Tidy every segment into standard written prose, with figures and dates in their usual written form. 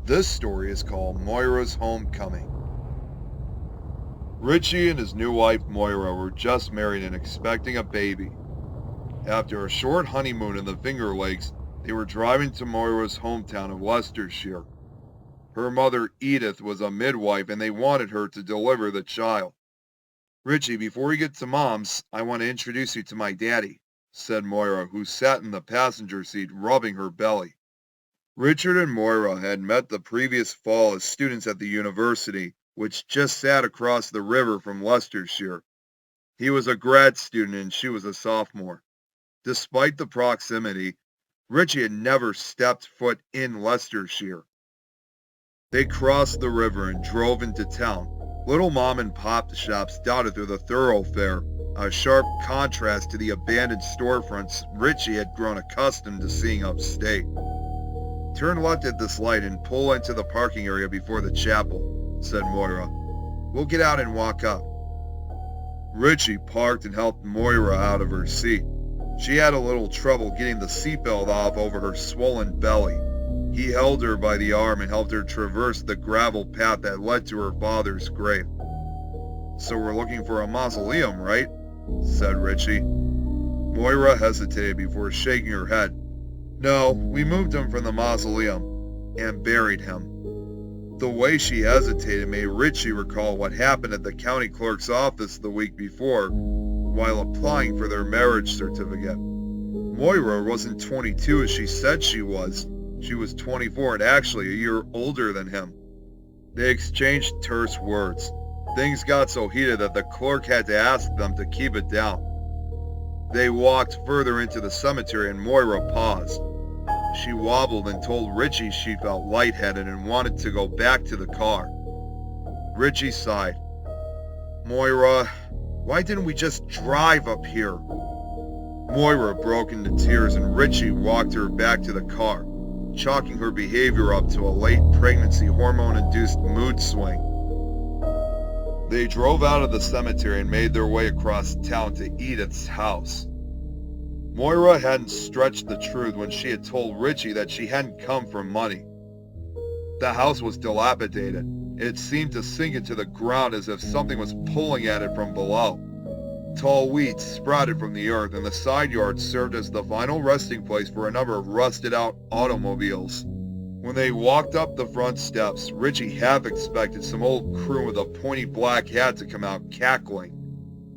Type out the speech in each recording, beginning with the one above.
This story is called Moira's Homecoming. Richie and his new wife Moira were just married and expecting a baby. After a short honeymoon in the Finger Lakes, they were driving to Moira's hometown of Leicestershire. Her mother Edith was a midwife and they wanted her to deliver the child. "Richie, before we get to Mom's, I want to introduce you to my daddy," said Moira, who sat in the passenger seat rubbing her belly. Richard and Moira had met the previous fall as students at the university, which just sat across the river from Leicestershire. He was a grad student and she was a sophomore. Despite the proximity, Richie had never stepped foot in Leicestershire. They crossed the river and drove into town. Little mom and pop shops dotted through the thoroughfare, a sharp contrast to the abandoned storefronts Richie had grown accustomed to seeing upstate. "Turn left at this light and pull into the parking area before the chapel," said Moira. "We'll get out and walk up." Richie parked and helped Moira out of her seat. She had a little trouble getting the seatbelt off over her swollen belly. He held her by the arm and helped her traverse the gravel path that led to her father's grave. "So we're looking for a mausoleum, right?" said Richie. Moira hesitated before shaking her head. "No, we moved him from the mausoleum and buried him." The way she hesitated made Richie recall what happened at the county clerk's office the week before while applying for their marriage certificate. Moira wasn't 22 as she said she was. She was 24 and actually a year older than him. They exchanged terse words. Things got so heated that the clerk had to ask them to keep it down. They walked further into the cemetery and Moira paused. She wobbled and told Richie she felt lightheaded and wanted to go back to the car. Richie sighed. "Moira, why didn't we just drive up here?" Moira broke into tears and Richie walked her back to the car, chalking her behavior up to a late pregnancy hormone-induced mood swing. They drove out of the cemetery and made their way across town to Edith's house. Moira hadn't stretched the truth when she had told Richie that she hadn't come for money. The house was dilapidated. It seemed to sink into the ground as if something was pulling at it from below. Tall weeds sprouted from the earth and the side yard served as the final resting place for a number of rusted-out automobiles. When they walked up the front steps, Richie half expected some old croon with a pointy black hat to come out cackling.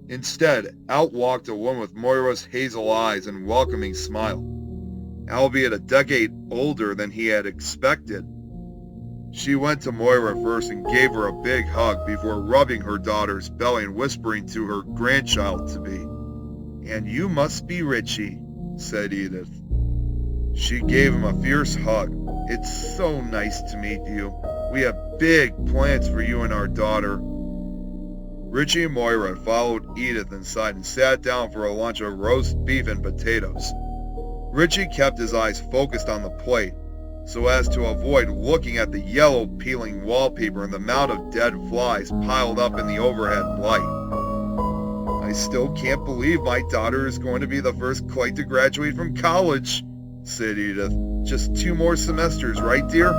Instead, out walked a woman with Moira's hazel eyes and welcoming smile, albeit a decade older than he had expected. She went to Moira first and gave her a big hug before rubbing her daughter's belly and whispering to her grandchild-to-be. "And you must be Richie," said Edith. She gave him a fierce hug. "It's so nice to meet you. We have big plans for you and our daughter." Richie and Moira followed Edith inside and sat down for a lunch of roast beef and potatoes. Richie kept his eyes focused on the plate, so as to avoid looking at the yellow peeling wallpaper and the mound of dead flies piled up in the overhead light. "I still can't believe my daughter is going to be the first quite to graduate from college," said Edith. "Just 2 more semesters, right, dear?"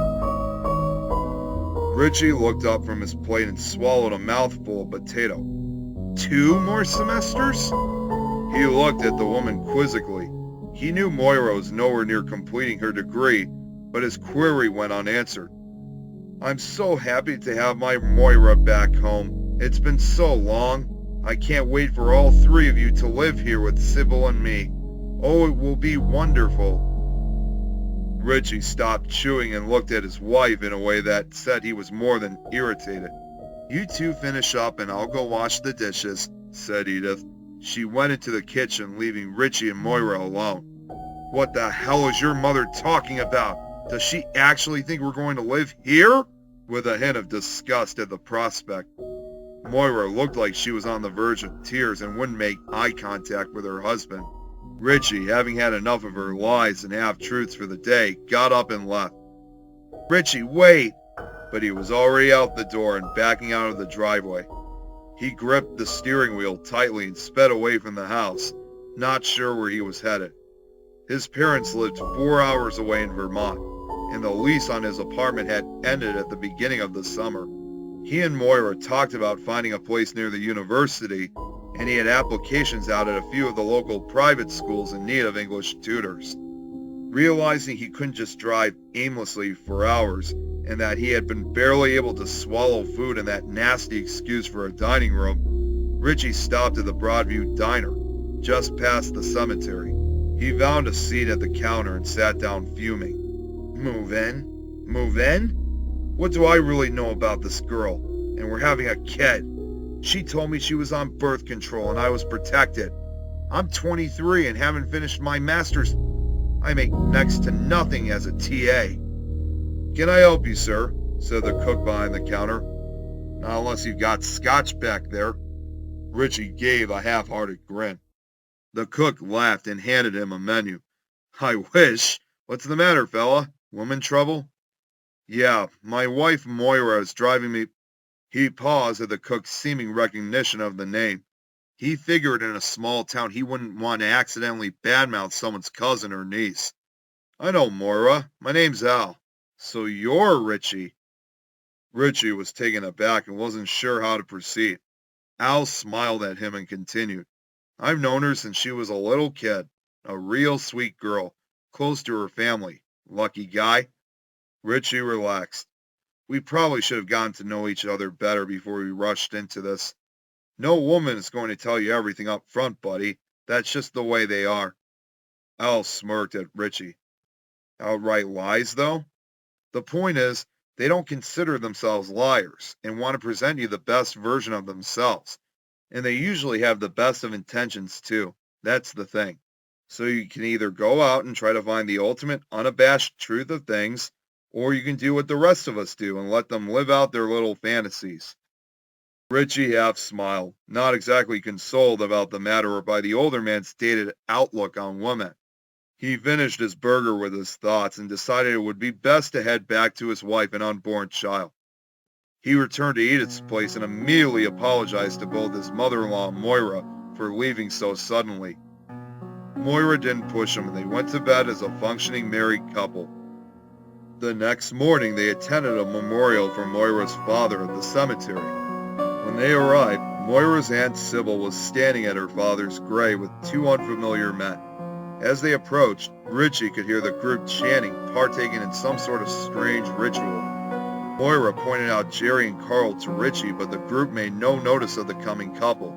Richie looked up from his plate and swallowed a mouthful of potato. 2 more semesters? He looked at the woman quizzically. He knew Moira was nowhere near completing her degree, but his query went unanswered. "I'm so happy to have my Moira back home. It's been so long. I can't wait for all 3 of you to live here with Sybil and me. Oh, it will be wonderful." Richie stopped chewing and looked at his wife in a way that said he was more than irritated. "You two finish up and I'll go wash the dishes," said Edith. She went into the kitchen, leaving Richie and Moira alone. "What the hell is your mother talking about? Does she actually think we're going to live here?" With a hint of disgust at the prospect. Moira looked like she was on the verge of tears and wouldn't make eye contact with her husband. Richie, having had enough of her lies and half-truths for the day, got up and left. "Richie, wait!" But he was already out the door and backing out of the driveway. He gripped the steering wheel tightly and sped away from the house, not sure where he was headed. His parents lived 4 hours away in Vermont. and the lease on his apartment had ended at the beginning of the summer. He and Moira talked about finding a place near the university, and he had applications out at a few of the local private schools in need of English tutors. Realizing he couldn't just drive aimlessly for hours, and that he had been barely able to swallow food in that nasty excuse for a dining room, Richie stopped at the Broadview Diner, just past the cemetery. He found a seat at the counter and sat down fuming. Move in? Move in? What do I really know about this girl? And we're having a kid. She told me she was on birth control and I was protected. I'm 23 and haven't finished my master's. I make next to nothing as a TA. Can I help you, sir? Said the cook behind the counter. Not unless you've got scotch back there. Richie gave a half-hearted grin. The cook laughed and handed him a menu. I wish. What's the matter, fella? Woman trouble? Yeah, my wife Moira is driving me. He paused at the cook's seeming recognition of the name. He figured in a small town he wouldn't want to accidentally badmouth someone's cousin or niece. I know Moira. My name's Al. So you're Richie. Richie was taken aback and wasn't sure how to proceed. Al smiled at him and continued. I've known her since she was a little kid. A real sweet girl, close to her family. Lucky guy. Richie relaxed. We probably should have gotten to know each other better before we rushed into this. No woman is going to tell you everything up front, buddy. That's just the way they are. Al smirked at Richie. Outright lies, though? The point is, they don't consider themselves liars and want to present you the best version of themselves. And they usually have the best of intentions, too. That's the thing. So you can either go out and try to find the ultimate unabashed truth of things, or you can do what the rest of us do and let them live out their little fantasies. Richie half smiled, not exactly consoled about the matter or by the older man's dated outlook on women. He finished his burger with his thoughts and decided it would be best to head back to his wife and unborn child. He returned to Edith's place and immediately apologized to both his mother-in-law and Moira for leaving so suddenly. Moira didn't push him and they went to bed as a functioning married couple. The next morning they attended a memorial for Moira's father at the cemetery. When they arrived, Moira's Aunt Sybil was standing at her father's grave with two unfamiliar men. As they approached, Richie could hear the group chanting, partaking in some sort of strange ritual. Moira pointed out Jerry and Carl to Richie, but the group made no notice of the coming couple.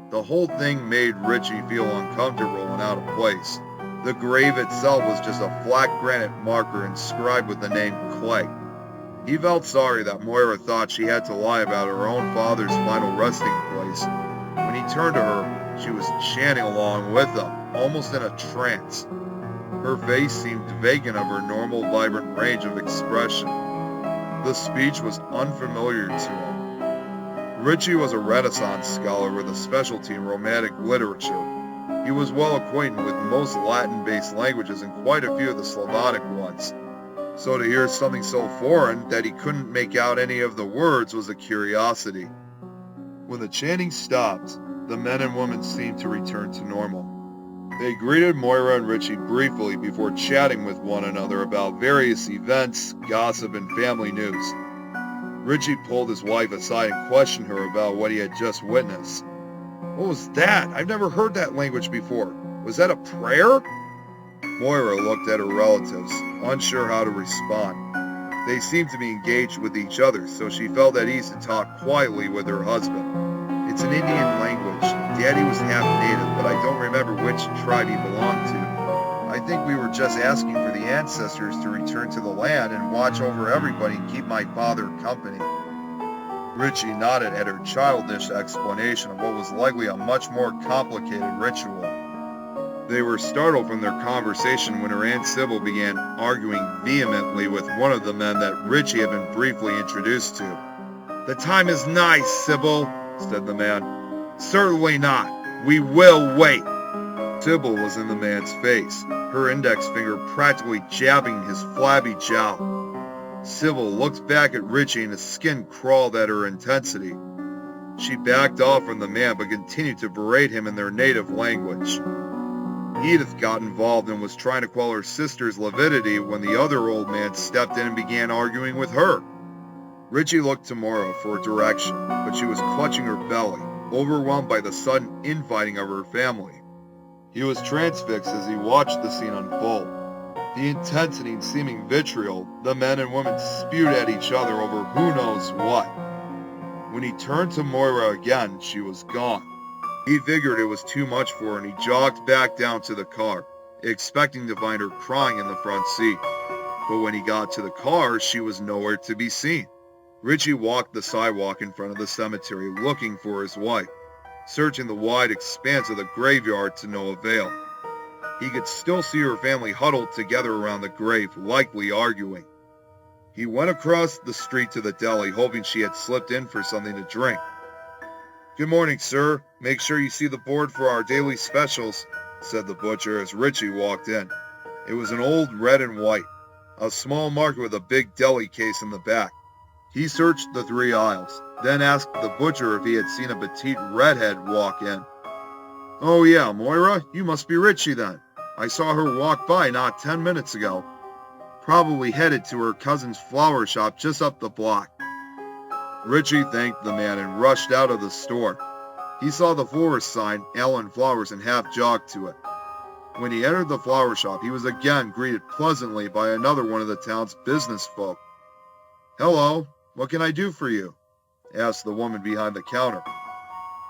The whole thing made Richie feel uncomfortable and out of place. The grave itself was just a flat granite marker inscribed with the name Clay. He felt sorry that Moira thought she had to lie about her own father's final resting place. When he turned to her, she was chanting along with him, almost in a trance. Her face seemed vacant of her normal vibrant range of expression. The speech was unfamiliar to him. Richie was a Renaissance scholar with a specialty in Romantic literature. He was well acquainted with most Latin-based languages and quite a few of the Slavonic ones. So to hear something so foreign that he couldn't make out any of the words was a curiosity. When the chanting stopped, the men and women seemed to return to normal. They greeted Moira and Richie briefly before chatting with one another about various events, gossip, and family news. Richie pulled his wife aside and questioned her about what he had just witnessed. What was that? I've never heard that language before. Was that a prayer? Moira looked at her relatives, unsure how to respond. They seemed to be engaged with each other, so she felt at ease to talk quietly with her husband. It's an Indian language. Daddy was half native, but I don't remember which tribe he belonged to. I think we were just asking for the ancestors to return to the land and watch over everybody and keep my father company. Richie nodded at her childish explanation of what was likely a much more complicated ritual. They were startled from their conversation when her Aunt Sybil began arguing vehemently with one of the men that Richie had been briefly introduced to. The time is nigh, Sybil, said the man. Certainly not. We will wait. Sybil was in the man's face, her index finger practically jabbing his flabby jowl. Sybil looked back at Richie and his skin crawled at her intensity. She backed off from the man but continued to berate him in their native language. Edith got involved and was trying to quell her sister's lividity when the other old man stepped in and began arguing with her. Richie looked to Moira for direction, but she was clutching her belly, overwhelmed by the sudden infighting of her family. He was transfixed as he watched the scene unfold. The intensity and seeming vitriol the men and women spewed at each other over who knows what. When he turned to Moira again, she was gone. He figured it was too much for her and he jogged back down to the car, expecting to find her crying in the front seat. But when he got to the car, she was nowhere to be seen. Richie walked the sidewalk in front of the cemetery looking for his wife, searching the wide expanse of the graveyard to no avail. He could still see her family huddled together around the grave, likely arguing. He went across the street to the deli, hoping she had slipped in for something to drink. "Good morning, sir. Make sure you see the board for our daily specials," said the butcher as Richie walked in. It was an old red and white, a small market with a big deli case in the back. He searched the 3 aisles, then asked the butcher if he had seen a petite redhead walk in. "Oh yeah, Moira, you must be Richie then. I saw her walk by not 10 minutes ago. Probably headed to her cousin's flower shop just up the block." Richie thanked the man and rushed out of the store. He saw the florist sign, Allen Flowers, and half jogged to it. When he entered the flower shop, he was again greeted pleasantly by another one of the town's business folk. "Hello, what can I do for you?" asked the woman behind the counter.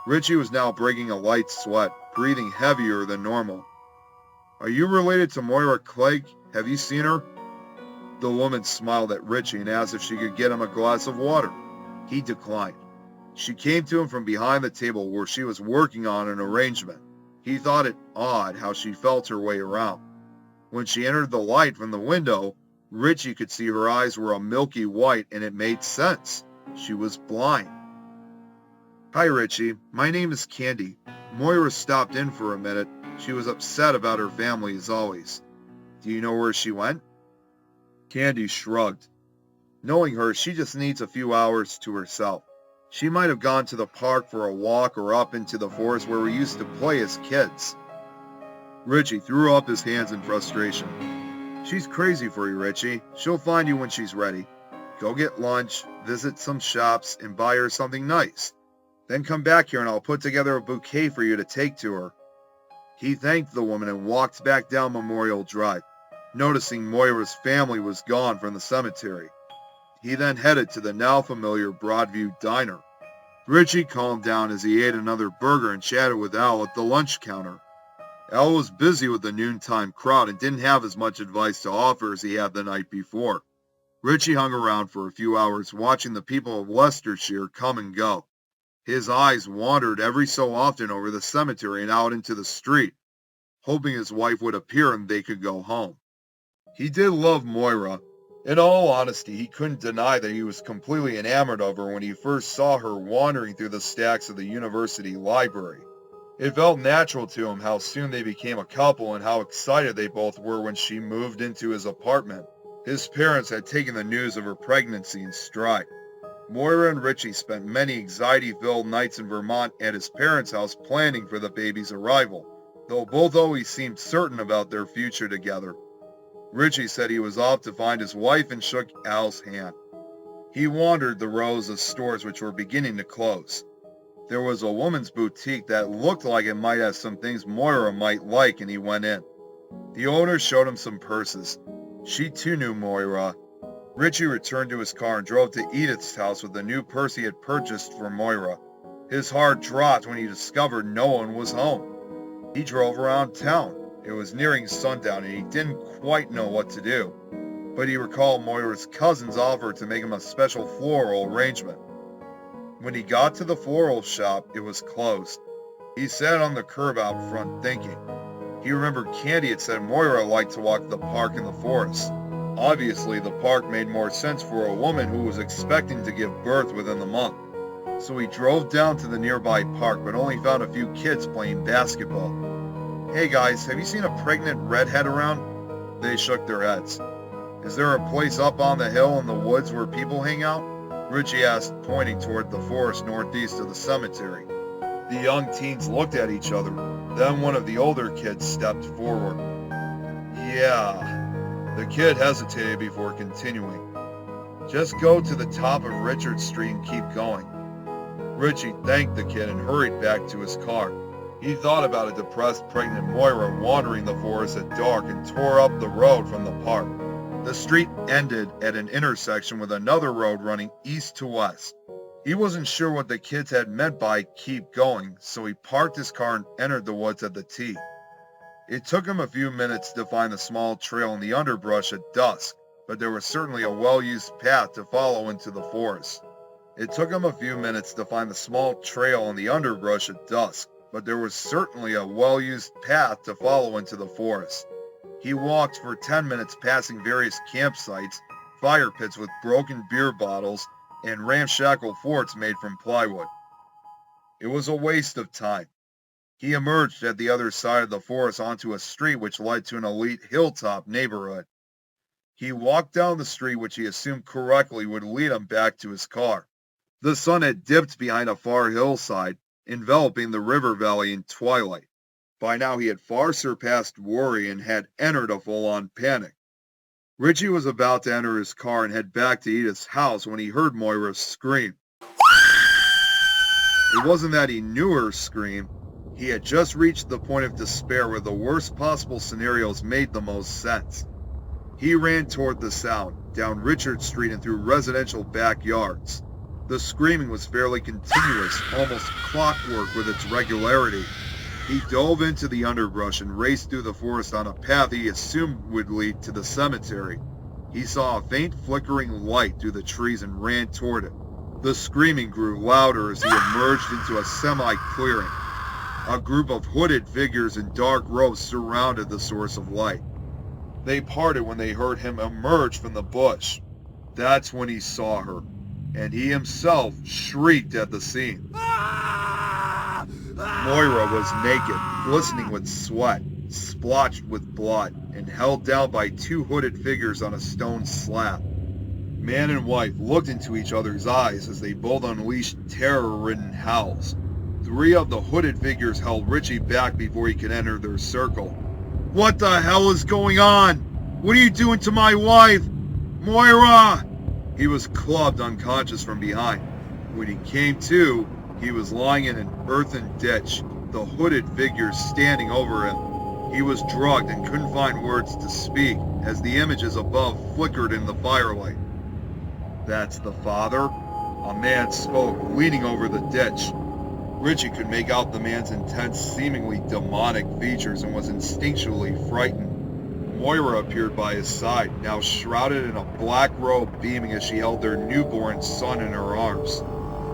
Richie was now breaking a light sweat, breathing heavier than normal. "Are you related to Moira Clegg? Have you seen her?" The woman smiled at Richie and asked if she could get him a glass of water. He declined. She came to him from behind the table where she was working on an arrangement. He thought it odd how she felt her way around. When she entered the light from the window, Richie could see her eyes were a milky white, and it made sense. She was blind. "Hi, Richie. My name is Candy. Moira stopped in for a minute. She was upset about her family as always. Do you know where she went?" Candy shrugged. Knowing her, she just needs a few hours to herself. She might have gone to the park for a walk or up into the forest where we used to play as kids. Richie threw up his hands in frustration. "She's crazy for you, Richie. She'll find you when she's ready. Go get lunch, visit some shops, and buy her something nice. Then come back here and I'll put together a bouquet for you to take to her." He thanked the woman and walked back down Memorial Drive, noticing Moira's family was gone from the cemetery. He then headed to the now familiar Broadview Diner. Richie calmed down as he ate another burger and chatted with Al at the lunch counter. Al was busy with the noontime crowd and didn't have as much advice to offer as he had the night before. Richie hung around for a few hours watching the people of Leicestershire come and go. His eyes wandered every so often over the cemetery and out into the street, hoping his wife would appear and they could go home. He did love Moira. In all honesty, he couldn't deny that he was completely enamored of her when he first saw her wandering through the stacks of the university library. It felt natural to him how soon they became a couple and how excited they both were when she moved into his apartment. His parents had taken the news of her pregnancy in stride. Moira and Richie spent many anxiety-filled nights in Vermont at his parents' house planning for the baby's arrival, though both always seemed certain about their future together. Richie said he was off to find his wife and shook Al's hand. He wandered the rows of stores which were beginning to close. There was a woman's boutique that looked like it might have some things Moira might like, and he went in. The owner showed him some purses. She too knew Moira. Richie returned to his car and drove to Edith's house with the new purse he had purchased for Moira. His heart dropped when he discovered no one was home. He drove around town. It was nearing sundown and he didn't quite know what to do, but he recalled Moira's cousin's offer to make him a special floral arrangement. When he got to the floral shop, it was closed. He sat on the curb out front thinking. He remembered Candy had said Moira liked to walk the park in the forest. Obviously, the park made more sense for a woman who was expecting to give birth within the month. So he drove down to the nearby park, but only found a few kids playing basketball. "Hey guys, have you seen a pregnant redhead around?" They shook their heads. "Is there a place up on the hill in the woods where people hang out?" Richie asked, pointing toward the forest northeast of the cemetery. The young teens looked at each other. Then one of the older kids stepped forward. Yeah. The kid hesitated before continuing. Just go to the top of Richard Street and keep going. Richie thanked the kid and hurried back to his car. He thought about a depressed pregnant Moira wandering the forest at dark and tore up the road from the park. The street ended at an intersection with another road running east to west. He wasn't sure what the kids had meant by keep going, so he parked his car and entered the woods at the T. It took him a few minutes to find the small trail in the underbrush at dusk, but there was certainly a well-used path to follow into the forest. He walked for 10 minutes passing various campsites, fire pits with broken beer bottles, and ramshackle forts made from plywood. It was a waste of time. He emerged at the other side of the forest onto a street which led to an elite hilltop neighborhood. He walked down the street which he assumed correctly would lead him back to his car. The sun had dipped behind a far hillside, enveloping the river valley in twilight. By now he had far surpassed worry and had entered a full-on panic. Richie was about to enter his car and head back to Edith's house when he heard Moira scream. It wasn't that he knew her scream. He had just reached the point of despair where the worst possible scenarios made the most sense. He ran toward the sound, down Richard Street and through residential backyards. The screaming was fairly continuous, almost clockwork with its regularity. He dove into the underbrush and raced through the forest on a path he assumed would lead to the cemetery. He saw a faint flickering light through the trees and ran toward it. The screaming grew louder as he emerged into a semi-clearing. A group of hooded figures in dark robes surrounded the source of light. They parted when they heard him emerge from the bush. That's when he saw her, and he himself shrieked at the scene. Moira was naked, glistening with sweat, splotched with blood, and held down by two hooded figures on a stone slab. Man and wife looked into each other's eyes as they both unleashed terror-ridden howls. Three of the hooded figures held Richie back before he could enter their circle. "What the hell is going on? What are you doing to my wife? Moira!" He was clubbed unconscious from behind. When he came to, he was lying in an earthen ditch, the hooded figures standing over him. He was drugged and couldn't find words to speak as the images above flickered in the firelight. "That's the father," a man spoke, leaning over the ditch. Richie could make out the man's intense, seemingly demonic features and was instinctually frightened. Moira appeared by his side, now shrouded in a black robe, beaming as she held their newborn son in her arms.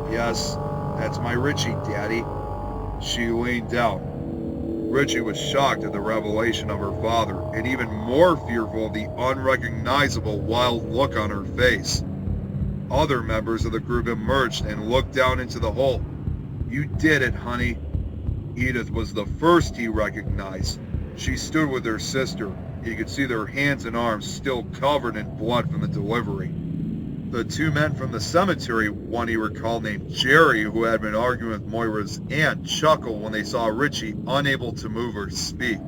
"Yes, that's my Richie, Daddy." She leaned down. Richie was shocked at the revelation of her father, and even more fearful of the unrecognizable wild look on her face. Other members of the group emerged and looked down into the hole. "You did it, honey." Edith was the first he recognized. She stood with her sister. He could see their hands and arms still covered in blood from the delivery. The two men from the cemetery, one he recalled named Jerry, who had been arguing with Moira's aunt, chuckled when they saw Richie unable to move or speak.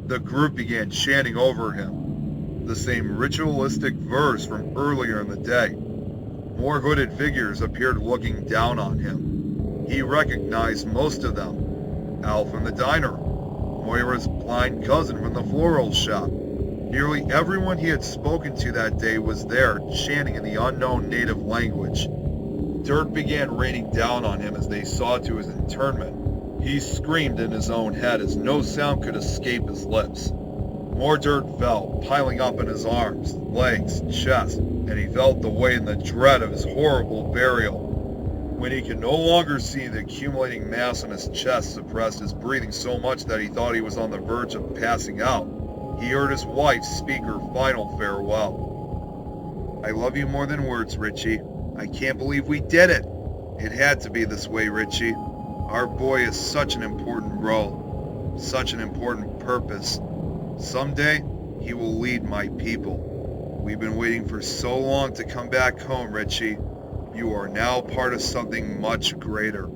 The group began chanting over him, the same ritualistic verse from earlier in the day. More hooded figures appeared looking down on him. He recognized most of them. Al from the diner, Moira's blind cousin from the floral shop. Nearly everyone he had spoken to that day was there, chanting in the unknown native language. Dirt began raining down on him as they saw to his internment. He screamed in his own head as no sound could escape his lips. More dirt fell, piling up in his arms, legs, chest, and he felt the weight and the dread of his horrible burial. When he could no longer see, the accumulating mass on his chest suppressed his breathing so much that he thought he was on the verge of passing out. He heard his wife speak her final farewell. "I love you more than words, Richie. I can't believe we did it. It had to be this way, Richie. Our boy is such an important role, such an important purpose. Someday, he will lead my people. We've been waiting for so long to come back home, Richie. You are now part of something much greater."